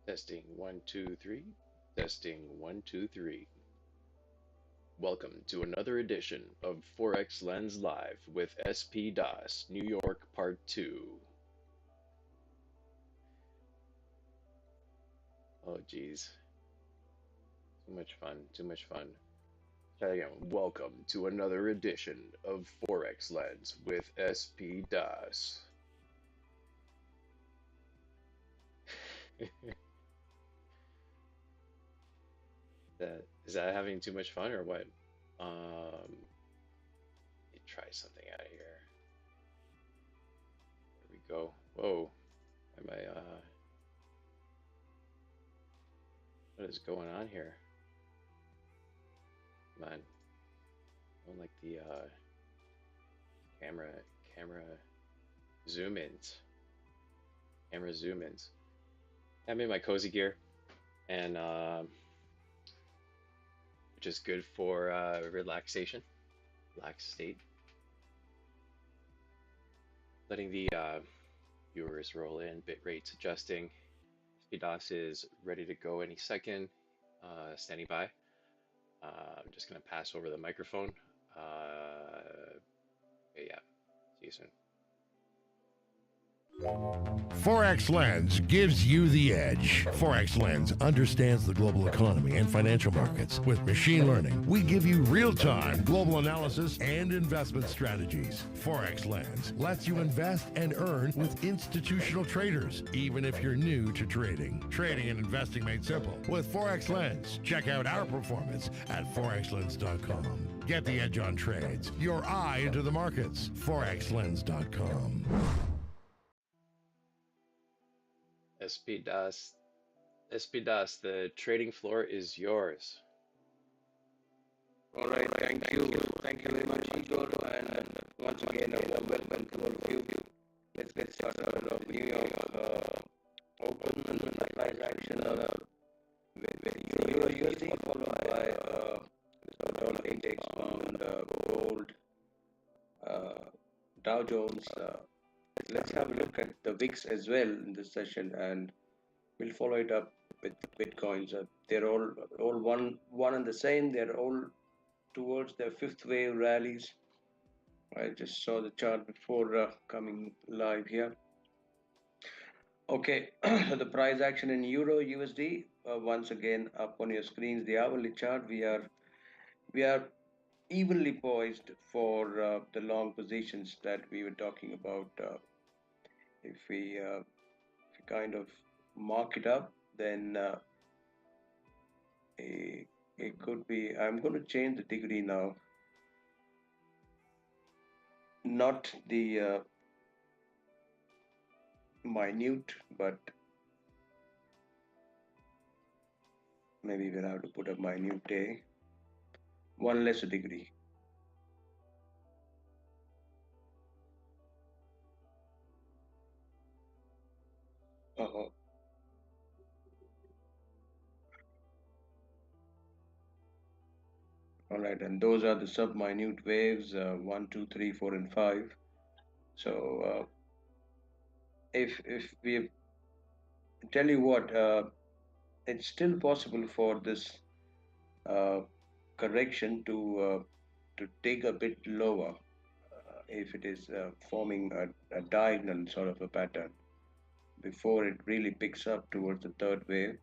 Testing one, two, three. Testing one, two, three. Welcome to another edition of Forex Lens Live with SPDas New York Part 2. Oh, geez. Too much fun. Too much fun. Try again. Welcome to another edition of Forex Lens with SPDas. Is that having too much fun or what? Let me try something out of here. There we go. Whoa. Am I what is going on here? Man, I don't like the camera camera zoom ins. Camera zoom ins. I'm in my cozy gear and which is good for relaxation, relaxed state. Letting the viewers roll in, bit rates adjusting. SPDOS is ready to go any second, standing by. I'm just gonna pass over the microphone. Okay, yeah, see you soon. Forex Lens gives you the edge. Forex Lens understands the global economy and financial markets. With machine learning, we give you real-time global analysis and investment strategies. Forex Lens lets you invest and earn with institutional traders, even if you're new to trading. Trading and investing made simple. With Forex Lens, check out our performance at forexlens.com. Get the edge on trades. Your eye into the markets. forexlens.com. SPDAS, SPDAS, the trading floor is yours. All right, thank you. Thank you very much, Igor. And once again, a warm welcome to all of you. Let's get started off New York open and the price action with Euro USD followed by dollar index, pound, gold, Dow Jones. Let's have a look at the VIX as well in this session, and we'll follow it up with the Bitcoins. They're all one and the same. They're all towards their fifth wave rallies. I just saw the chart before coming live here. Okay, so the price action in Euro USD once again up on your screens. The hourly chart. We are evenly poised for the long positions that we were talking about. If we kind of mark it up, then it could be. I'm going to change the degree now. Not the minute, but maybe we'll have to put a minute day. One less degree. Uh-huh. All right, and those are the sub-minute waves, 1, 2, 3, 4, and 5. So if we tell you what, it's still possible for this correction to take a bit lower if it is forming a diagonal sort of a pattern before it really picks up towards the third wave.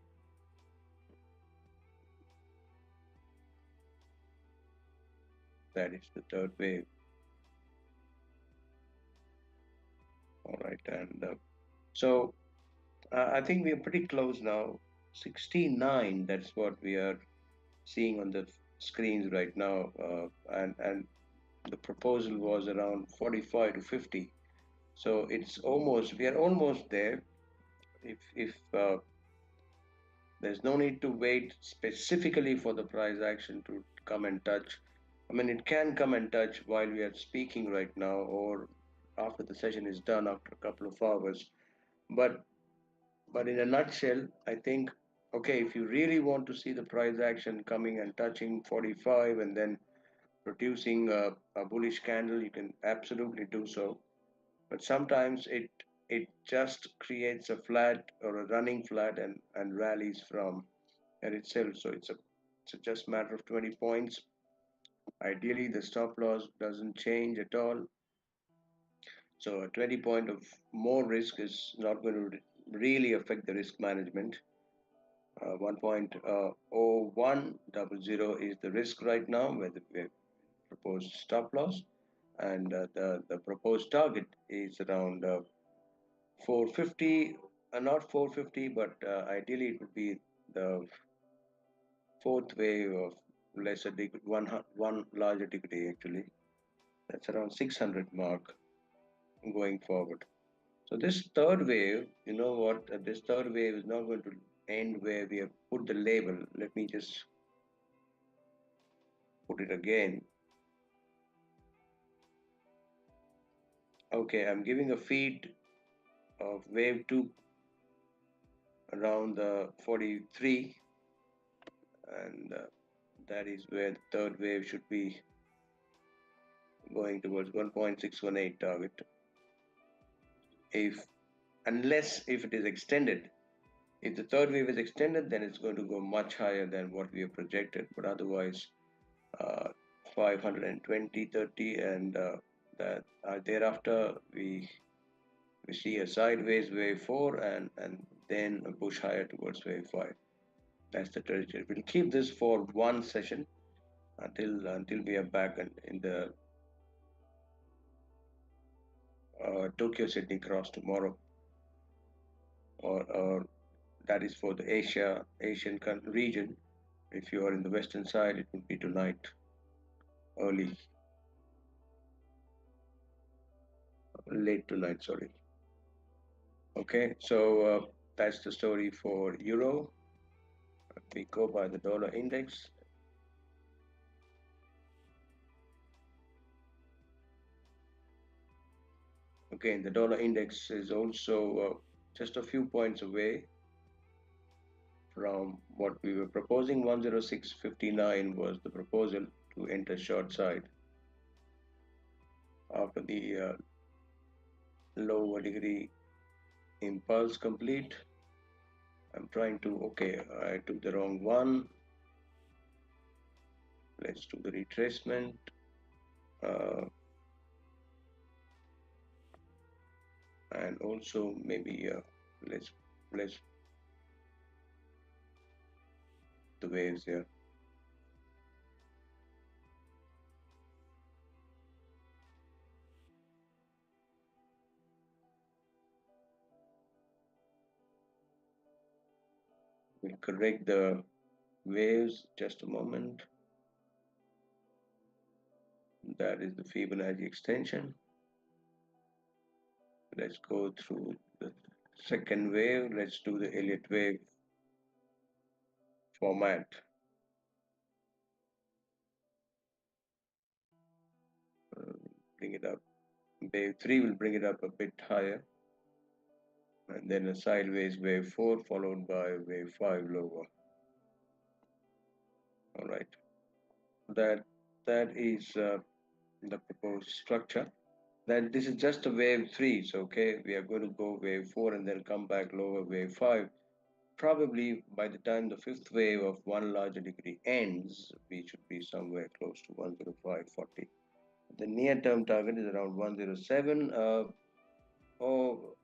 That is the third wave. All right, and so I think we are pretty close now. 69, that's what we are seeing on the screens right now, and the proposal was around 45 to 50. So it's almost, we are almost there. If there's no need to wait specifically for the price action to come and touch. I mean, it can come and touch while we are speaking right now, or after the session is done after a couple of hours. But in a nutshell, I think, okay, if you really want to see the price action coming and touching 45 and then producing a bullish candle, you can absolutely do so. But sometimes it just creates a flat or a running flat and rallies from at itself. So it's a just matter of 20 points. Ideally, the stop loss doesn't change at all. So a 20 point of more risk is not going to really affect the risk management. 1.0100 is the risk right now where the proposed stop loss, and the proposed target is around 450, not 450, but ideally it would be the fourth wave of lesser degree, one larger degree actually. That's around 600 mark going forward. So this third wave, you know what? This third wave is not going to end where we have put the label. Let me just put it again. Okay, I'm giving a feed of wave 2 around the 43, and that is where the third wave should be going towards 1.618 target. If unless if it is extended, if the third wave is extended, then it's going to go much higher than what we have projected. But otherwise, uh, 520, 30, and that thereafter we see a sideways wave 4 and then a push higher towards wave 5. That's the trajectory. We'll keep this for one session until we are back in the Tokyo Sydney cross tomorrow, or that is for the Asian region. If you are in the western side, it would be tonight early, late tonight. Sorry. Okay, so that's the story for euro. We go by the dollar index. Again, the dollar index is also just a few points away from what we were proposing. 106.59 was the proposal to enter short side after the lower degree impulse complete. I'm trying to, okay, I took the wrong one. Let's do the retracement. And also maybe let's the waves here. We'll correct the waves just a moment. That is the Fibonacci extension. Let's go through the second wave. Let's do the Elliott wave format. Bring it up. Wave 3 will bring it up a bit higher. And then a sideways wave 4 followed by wave 5 lower. All right. That is the proposed structure. Then this is just a wave 3. So, okay, we are going to go wave 4 and then come back lower wave 5. Probably by the time the fifth wave of one larger degree ends, we should be somewhere close to 105.40. The near-term target is around 107 or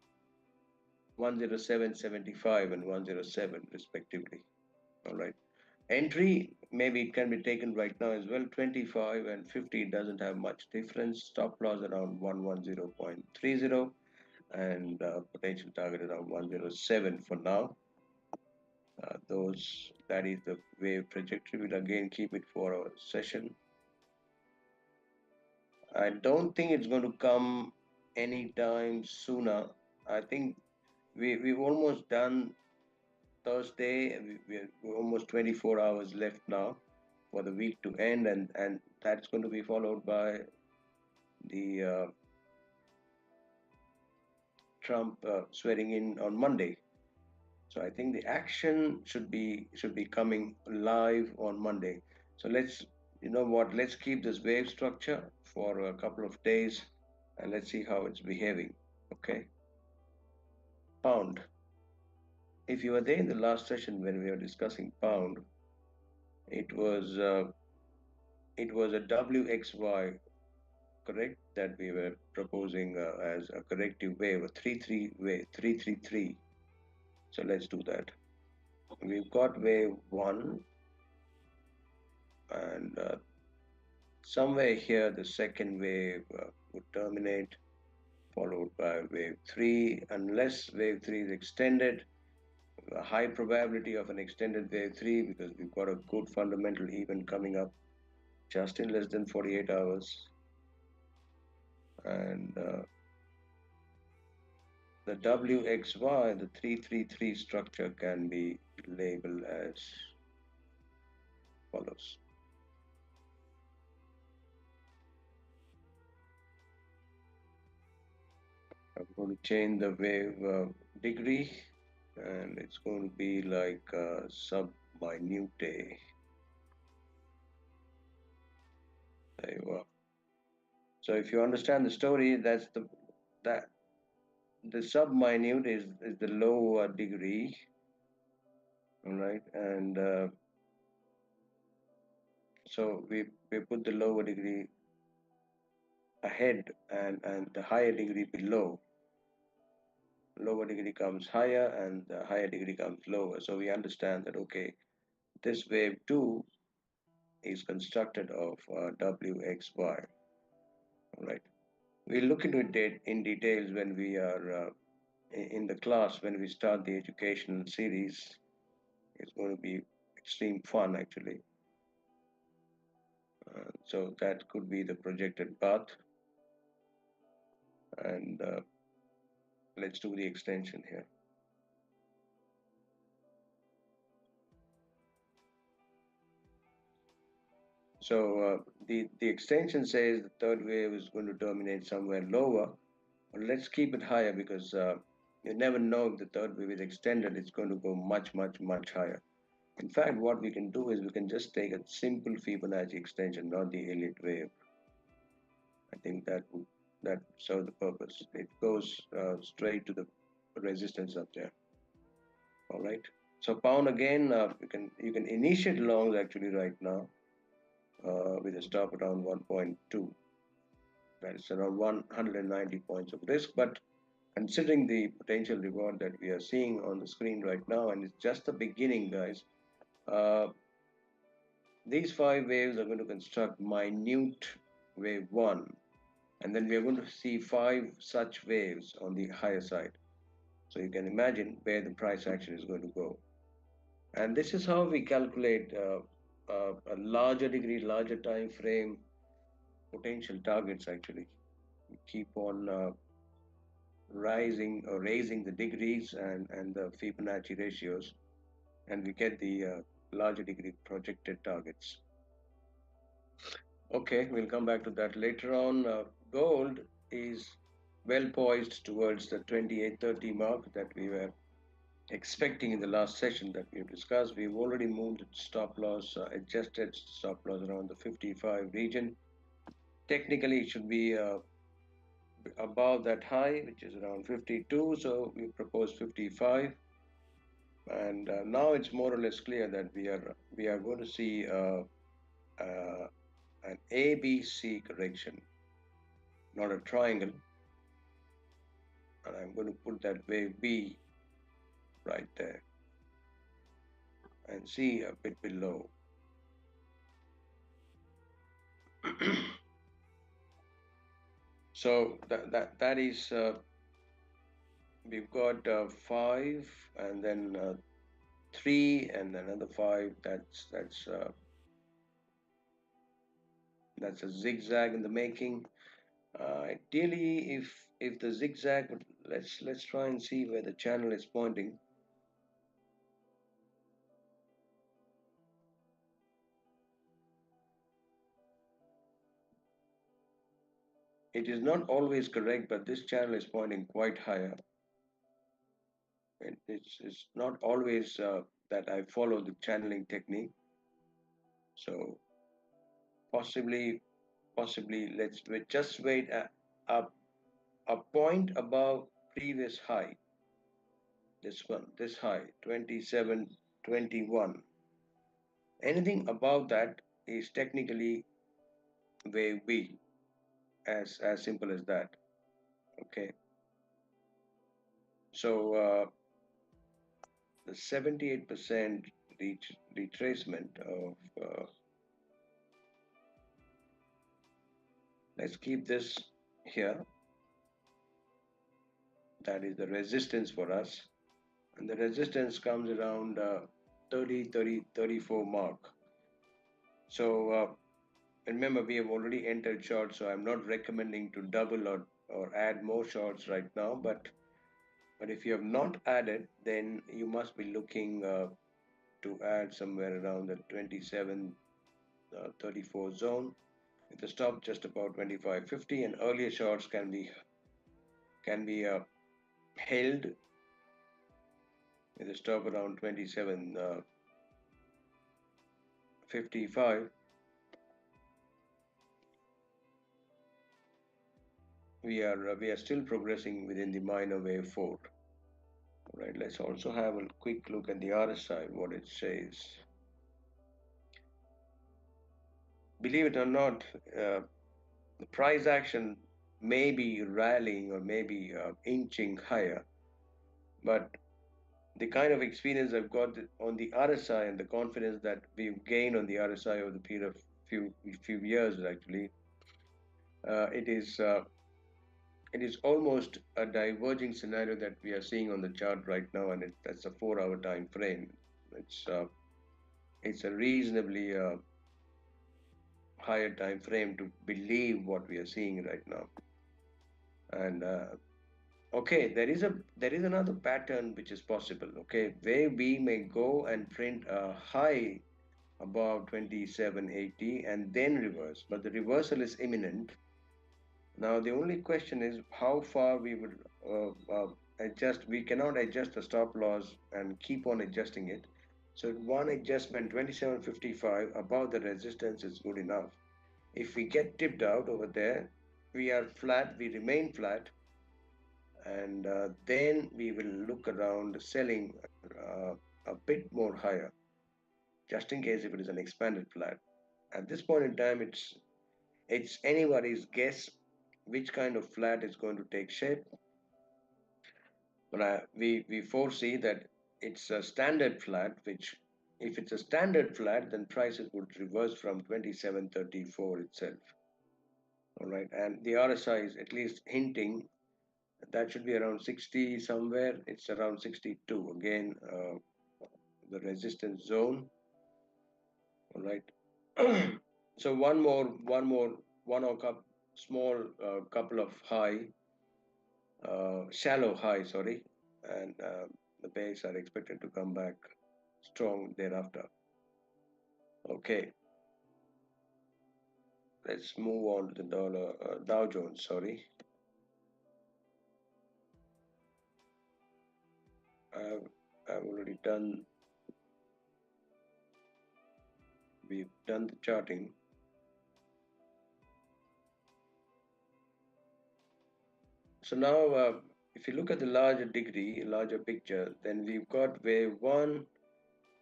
107.75 and 107 respectively. All right. Entry, maybe it can be taken right now as well. 25 and 50 doesn't have much difference. Stop loss around 110.30 and potential target around 107 for now. That is the wave trajectory. We'll again keep it for our session. I don't think it's going to come anytime sooner. I think we've almost done Thursday. We're almost 24 hours left now for the week to end, and that's going to be followed by the Trump swearing in on Monday. So I think the action should be coming live on Monday. So you know what, let's keep this wave structure for a couple of days and let's see how it's behaving. Okay. pound. If you were there in the last session when we were discussing pound, it was uh, it was a WXY, correct, that we were proposing as a corrective wave, a 333. So let's do that. We've got wave one, and somewhere here the second wave would terminate, followed by wave three. Unless wave three is extended, a high probability of an extended wave three because we've got a good fundamental event coming up just in less than 48 hours. And the WXY, the 333 structure, can be labeled as follows. I'm going to change the wave degree, and it's going to be like sub-minute. There you are. So if you understand the story, that the sub-minute is the low degree, all right, and so we put the lower degree ahead and the higher degree below. Lower degree comes higher and the higher degree comes lower. So we understand that, okay, this wave 2 is constructed of WXY, all right. We'll look into it in details when we are in the class, when we start the educational series. It's going to be extreme fun, actually. So that could be the projected path. And let's do the extension here. So the extension says the third wave is going to terminate somewhere lower. But let's keep it higher because you never know if the third wave is extended. It's going to go much, much, much higher. In fact, what we can do is we can just take a simple Fibonacci extension, not the Elliott wave. I think that would serve the purpose. It goes straight to the resistance up there. All right. So pound again, you can initiate longs actually right now with a stop around 1.2. That is around 190 points of risk. But considering the potential reward that we are seeing on the screen right now, and it's just the beginning, guys. These 5 waves are going to construct minute wave 1, and then we are going to see 5 such waves on the higher side. So you can imagine where the price action is going to go. And this is how we calculate a larger degree, larger time frame potential targets actually. We keep on rising or raising the degrees and the Fibonacci ratios, and we get the larger degree projected targets. Okay, we'll come back to that later on. Gold is well poised towards the 2830 mark that we were expecting in the last session that we've discussed. We've already moved stop loss, adjusted stop loss around the 55 region. Technically, it should be above that high, which is around 52. So we propose 55. And now it's more or less clear that we are going to see an ABC correction, not a triangle. And I'm going to put that wave B right there and C a bit below. So that is we've got 5 and then 3 and another 5. That's a zigzag in the making. Ideally, if the zigzag would, let's try and see where the channel is pointing. It is not always correct, but this channel is pointing quite higher. It's not always that I follow the channeling technique. So possibly let's just wait a point above previous high. this one, this high, 27.21. Anything above that is technically wave B, as simple as that. Okay, so the 78% retracement of, let's keep this here, that is the resistance for us, and the resistance comes around 34 mark. So remember, we have already entered short, so I'm not recommending to double or add more shorts right now, but if you have not added, then you must be looking to add somewhere around the 27 34 zone with the stop just about 25.50, and earlier shorts can be held with a stop around 27.55. We are still progressing within the minor wave 4. All right, let's also have a quick look at the RSI, what it says. Believe it or not, the price action may be rallying or maybe inching higher, but the kind of experience I've got on the RSI and the confidence that we've gained on the RSI over the period of few years, actually, uh, it is uh, it is almost a diverging scenario that we are seeing on the chart right now, and that's a 4-hour time frame. It's uh, it's a reasonably higher time frame to believe what we are seeing right now. And okay, there is another pattern which is possible. Okay, where we may go and print a high above 27.80 and then reverse, but the reversal is imminent. Now the only question is how far we would adjust. We cannot adjust the stop loss and keep on adjusting it. So one adjustment 27.55 above the resistance is good enough. If we get tipped out over there, we are flat, we remain flat, and then we will look around selling a bit more higher, just in case if it is an expanded flat. At this point in time, it's anybody's guess which kind of flat is going to take shape. But we foresee that it's a standard flat, which if it's a standard flat, then prices would reverse from 27.34 itself. All right, and the RSI is at least hinting that should be around 60 somewhere. It's around 62 again, the resistance zone. All right. So one or small couple of shallow high, sorry, and the base are expected to come back strong thereafter. Okay, let's move on to the Dow Jones. Sorry, I've already done. We've done the charting. So now, if you look at the larger picture, then we've got wave 1,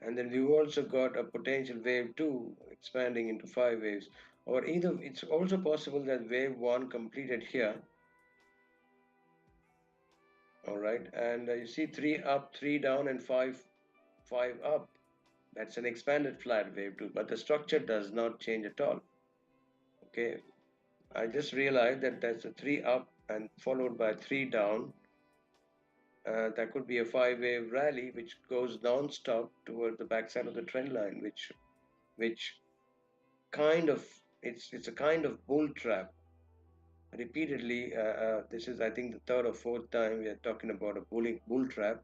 and then we've also got a potential wave 2 expanding into 5 waves. Or either it's also possible that wave 1 completed here. All right, and you see 3 up, 3 down, and 5 up. That's an expanded flat wave 2, but the structure does not change at all. Okay, I just realized that that's a 3 up and followed by 3 down. That could be a 5-wave rally which goes non-stop toward the backside of the trend line, which kind of it's a kind of bull trap. Repeatedly, this is I think the third or fourth time we are talking about a bull trap,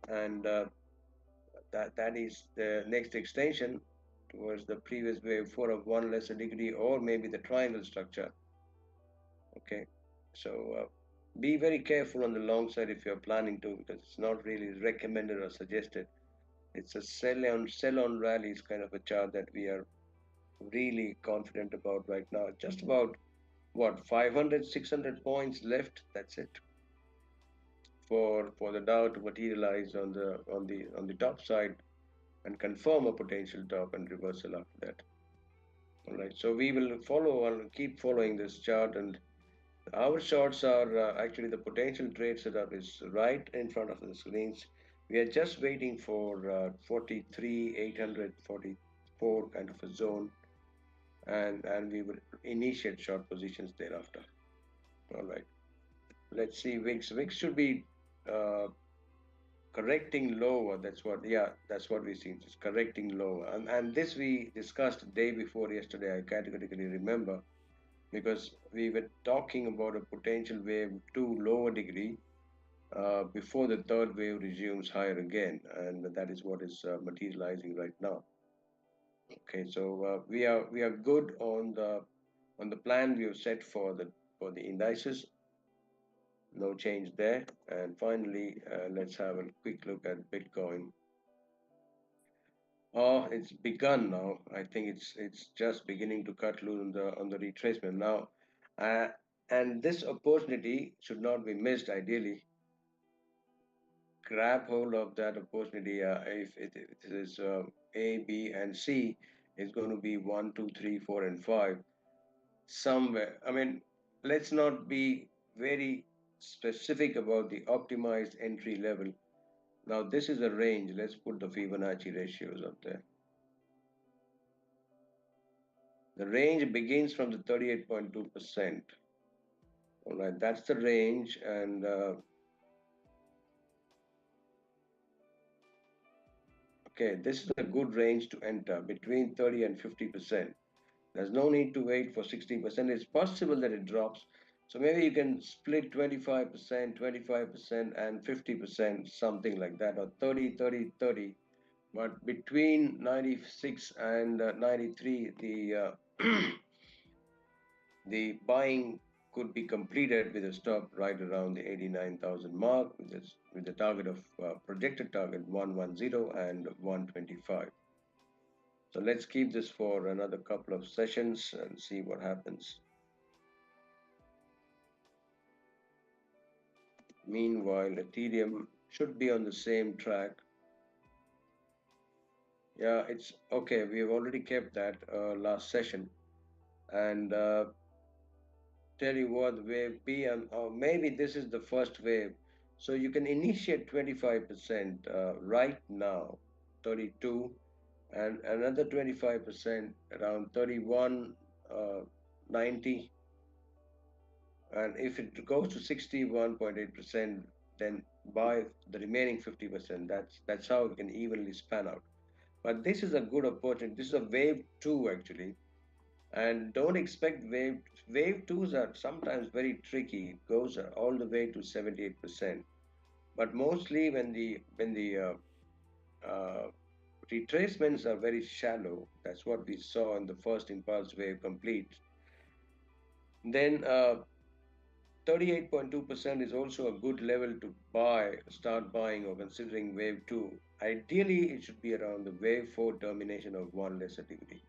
and that is the next extension towards the previous wave 4 of 1 lesser degree, or maybe the triangle structure. Okay, so be very careful on the long side if you're planning to, because it's not really recommended or suggested. It's a sell on rallies kind of a chart that we are really confident about right now. Just about what, 500, 600 points left. That's it. for the Dow to materialize on the top side and confirm a potential top and reversal after that. All right, so we will follow or keep following this chart, and our shorts are actually the potential trade setup is right in front of the screens. We are just waiting for 43, 844 kind of a zone, and we will initiate short positions thereafter. All right, let's see. VIX should be uh, correcting lower. That's what we see. It's correcting lower, and this we discussed day before yesterday. I categorically remember because we were talking about a potential wave two lower degree before the third wave resumes higher again, and that is what is materializing right now. Okay, so we are good on the plan we have set for the indices. No change there. And finally, let's have a quick look at Bitcoin. Oh, it's begun now. I think it's just beginning to cut loose on the retracement now, uh, and this opportunity should not be missed. Ideally, grab hold of that opportunity. If it is A, B, and C, is going to be one, two, three, four, and five somewhere. I mean, let's not be very specific about the optimized entry level. Now, this is a range. Let's put the Fibonacci ratios up there. The range begins from the 38.2%. All right, that's the range. And okay, this is a good range to enter between 30 and 50%. There's no need to wait for 60%. It's possible that it drops. So maybe you can split 25%, 25%, and 50%, something like that, or 30, 30, 30. But between 96 and 93, the buying could be completed with a stop right around the 89,000 mark with the target of projected target 110 and 125. So let's keep this for another couple of sessions and see what happens. Meanwhile, Ethereum should be on the same track. Yeah, it's okay. We've already kept that last session. And tell you what, wave B, or maybe this is the first wave. So you can initiate 25% right now, 32, and another 25% around 31, 90. And if it goes to 61.8%, then buy the remaining 50%. That's how it can evenly span out. But this is a good opportunity. This is a wave two actually, and don't expect wave twos are sometimes very tricky. It goes all the way to 78%. But mostly when the uh, retracements are very shallow, that's what we saw in the first impulse wave complete. Then 38.2% is also a good level to start buying or considering wave two. Ideally, it should be around the wave four termination of one lesser degree.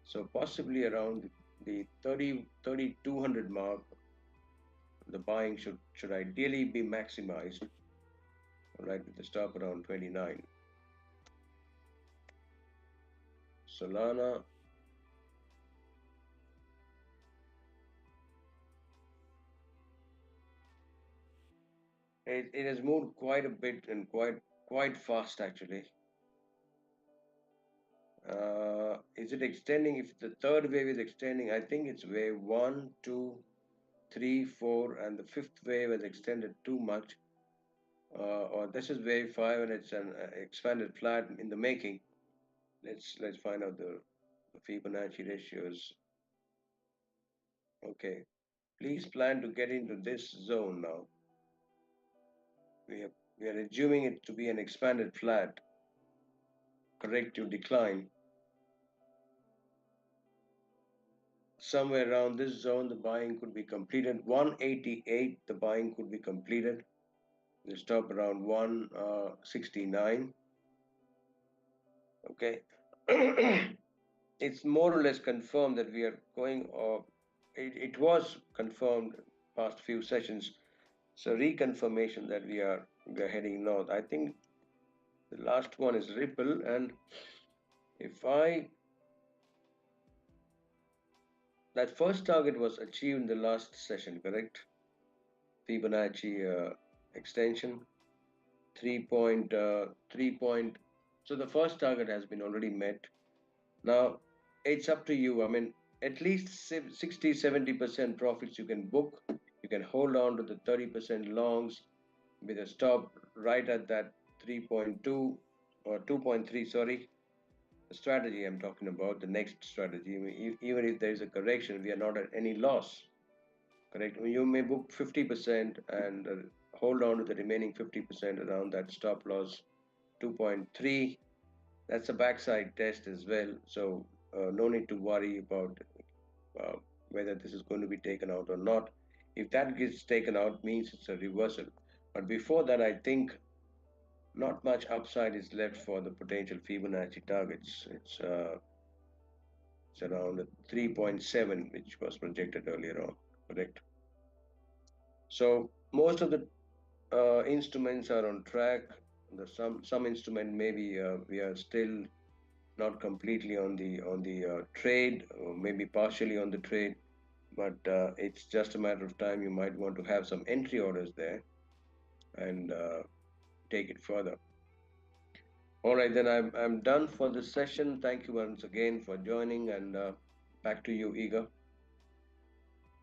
So possibly around the 3,200 mark, the buying should ideally be maximized, all right, with the stop around 29. Solana, it has moved quite a bit and quite fast actually. Is it extending? If the third wave is extending, I think it's wave one, two, three, four, and the fifth wave has extended too much. Or this is wave five and it's an expanded flat in the making. Let's find out the Fibonacci ratios. Okay, please plan to get into this zone now. We are assuming it to be an expanded flat, corrective decline. Somewhere around this zone, the buying could be completed. 188, the buying could be completed. The stop around 169. Okay. It's more or less confirmed that we are going, it was confirmed past few sessions So reconfirmation that we are heading north. I think the last one is Ripple, and if I that first target was achieved in the last session, correct? Fibonacci extension 3 point. So the first target has been already met. Now it's up to you. I mean, at least 60-70% profits you can book. You can hold on to the 30% longs with a stop right at that 3.2 or 2.3, sorry. The strategy I'm talking about, the next strategy. I mean, even if there is a correction, we are not at any loss. Correct? You may book 50% and hold on to the remaining 50% around that stop loss 2.3. That's a backside test as well. So no need to worry about uh, whether this is going to be taken out or not. If that gets taken out, means it's a reversal. But before that, I think not much upside is left for the potential Fibonacci targets. It's around 3.7, which was projected earlier on. Correct. So most of the instruments are on track. Some instrument maybe we are still not completely on the trade, or maybe partially on the trade, but it's just a matter of time. You might want to have some entry orders there and take it further. All right, then I'm done for this session. Thank you once again for joining, and back to you, Igor.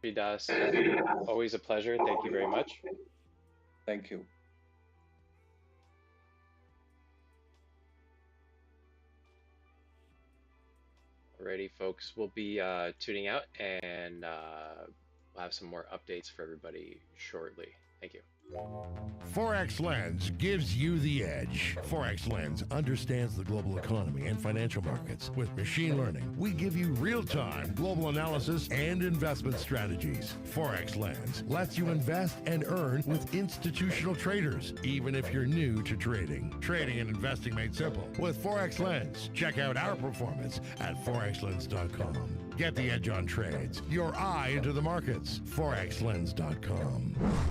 SPDas, always a pleasure. Thank you very much. Thank you. Alrighty, folks, we'll be tuning out and we'll have some more updates for everybody shortly. Thank you. Forex Lens gives you the edge. Forex Lens understands the global economy and financial markets. With machine learning, we give you real-time global analysis and investment strategies. Forex Lens lets you invest and earn with institutional traders, even if you're new to trading. Trading and investing made simple with Forex Lens. Check out our performance at forexlens.com. Get the edge on trades. Your eye into the markets. forexlens.com.